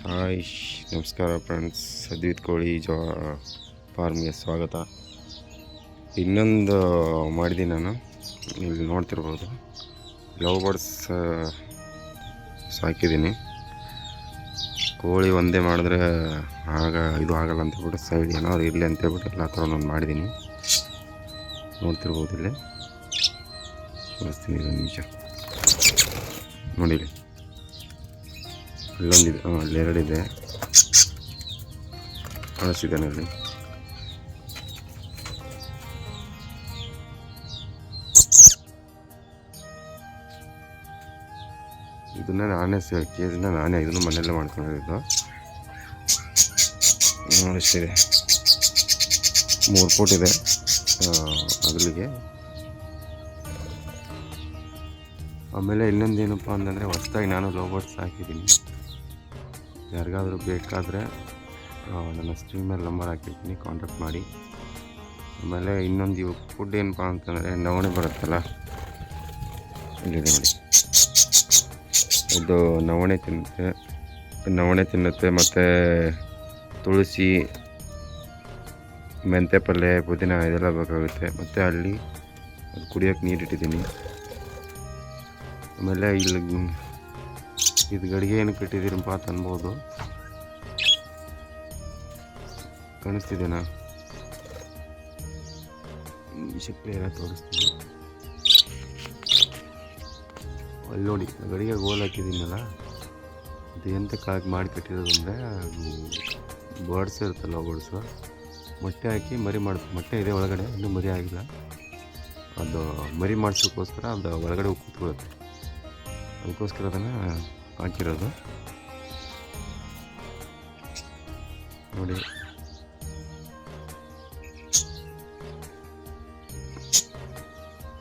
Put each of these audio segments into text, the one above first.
Hi, ನಮಸ್ಕಾರ friends. Advith ಕೋಳಿ ಫಾರ್ಮ್ಗೆ ಸ್ವಾಗತ. ಇನ್ನೊಂದು ಮಾಡಿದ್ದೀನಿ ನಾನು, ಇಲ್ಲಿ ನೋಡ್ತಿರ್ಬೋದು. ಲವ್ ಬರ್ಡ್ಸ್ ಸಾಕಿದ್ದೀನಿ. ಕೋಳಿ ಒಂದೇ ಮಾಡಿದ್ರೆ ಇದು ಆಗಲ್ಲ ಅಂತೇಳ್ಬಿಟ್ಟು ಸೈಡ್ ಏನಾದ್ರು ಇರಲಿ ಅಂತೇಳ್ಬಿಟ್ಟು ಎಲ್ಲ ಥರ ನಾನು ಮಾಡಿದ್ದೀನಿ. ನೋಡ್ತಿರ್ಬೋದು, ಇಲ್ಲೇ ತೋರಿಸ್ತೀನಿ, ಒಂದು ನಿಮಿಷ ನೋಡಿರಿ. ಅಲ್ಲೊಂದಿದೆ, ಅಲ್ಲೆರಡಿದೆ, ಕಾಣಿಸ್ತಿದ್ದಾನೆ ಅಲ್ಲಿ. ಇದನ್ನ ನಾನೇ ಕೇಜಿನ ನಾನೇ ಇದನ್ನು ಮನೆಯಲ್ಲೇ ಮಾಡ್ಕೊಂಡಿದ್ದು. ಎಷ್ಟಿದೆ, 3 ಫೂಟ್ ಇದೆ ಅಗಲಿಗೆ. ಆಮೇಲೆ ಇನ್ನೊಂದೇನಪ್ಪ ಅಂತಂದರೆ, ಹೊಸದಾಗಿ ನಾನು ಲವ್ ಬರ್ಡ್ಸ್ ಹಾಕಿದ್ದೀನಿ. ಯಾರಿಗಾದರೂ ಬೇಕಾದರೆ ನನ್ನ ಸ್ಕ್ರೀನ್ ನಂಬರ್ ಹಾಕಿರ್ತೀನಿ, ಕಾಂಟ್ಯಾಕ್ಟ್ ಮಾಡಿ. ಆಮೇಲೆ ಇನ್ನೊಂದು ಇವು ಫುಡ್ ಏನಪ್ಪ ಅಂತಂದರೆ, ನವಣೆ ಬರುತ್ತಲ್ಲ, ಇಲ್ಲಿದೆ ನೋಡಿ. ಇದು ನವಣೆ ತಿನ್ನುತ್ತೆ, ಮತ್ತು ತುಳಸಿ, ಮೆಂತ್ಯ ಪಲ್ಯ, ಪುದೀನ ಇದೆಲ್ಲ ಬೇಕಾಗುತ್ತೆ. ಮತ್ತು ಅಲ್ಲಿ ಅದು ಕುಡಿಯೋಕ್ಕೆ ನೀರಿಟ್ಟಿದ್ದೀನಿ. ಆಮೇಲೆ ಇಲ್ಲಿ ಇದು ಗಡಿಗೆ ಏನಕ್ಕೆ ಇಟ್ಟಿದ್ದೀರಪ್ಪ ಅಂತ ಅನ್ಬೋದು. ಕಾಣಿಸ್ತಿದ್ದೇನಾ? ಕ್ಲಿಯರ್ ಆಗಿ ತೋರಿಸ್ತೀನಿ. ಅಲ್ಲಿ ನೋಡಿ, ಗಡಿಗೆ ಗೋಲ್ ಹಾಕಿದ್ದೀನಲ್ಲ, ಅದು ಎಂತಕ್ಕಾಗಿ ಮಾಡಿ ಕಟ್ಟಿರೋದು ಅಂದರೆ, ಬರ್ಡ್ಸ್ ಇರುತ್ತಲ್ಲ, ಬರ್ಡ್ಸು ಮೊಟ್ಟೆ ಹಾಕಿ ಮರಿ ಮೊಟ್ಟೆ ಇದೆ ಒಳಗಡೆ, ಇನ್ನೂ ಮರಿ ಆಗಿಲ್ಲ. ಅದು ಮರಿ ಮಾಡಿಸೋಕ್ಕೋಸ್ಕರ ಅದು ಒಳಗಡೆ ಕೂತ್ಕೊಳ್ಳುತ್ತೆ, ಅದಕ್ಕೋಸ್ಕರ ಅದನ್ನು ಹಾಕಿರೋದು ನೋಡಿ.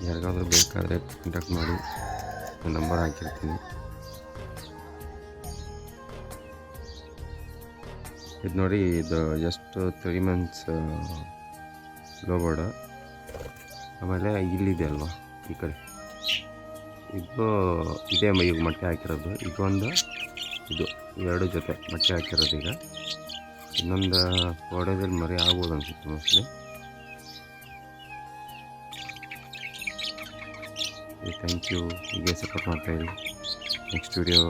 ಯಾರಿಗಾದ್ರೂ ಬೇಕಾದರೆ ಕಾಂಟ್ಯಾಕ್ಟ್ ಮಾಡಿ, ನಂಬರ್ ಹಾಕಿರ್ತೀನಿ. ಇದು ನೋಡಿ, ಇದು ಜಸ್ಟ್ 3 ಮಂತ್ಸ್ ಲವ್ ಬರ್ಡ್. ಆಮೇಲೆ ಇಲ್ಲಿದೆ ಅಲ್ವಾ, ಈ ಕಡೆ ಇದು ಇದೇ ಈಗ ಮೊಟ್ಟೆ ಹಾಕಿರೋದು. ಇದೊಂದು ಇದು 2 ಜೊತೆ ಮೊಟ್ಟೆ ಹಾಕಿರೋದು. ಈಗ ಇನ್ನೊಂದು 4 ಡೇಸಲ್ಲಿ ಮರಿ ಆಗ್ಬೋದು ಅನಿಸುತ್ತೆ ಮೋಸ್ಟ್ಲಿ. Thank you. ಹೀಗೆ ಸಪೋರ್ಟ್ ಮಾಡ್ತಾಯಿರಿ. Next video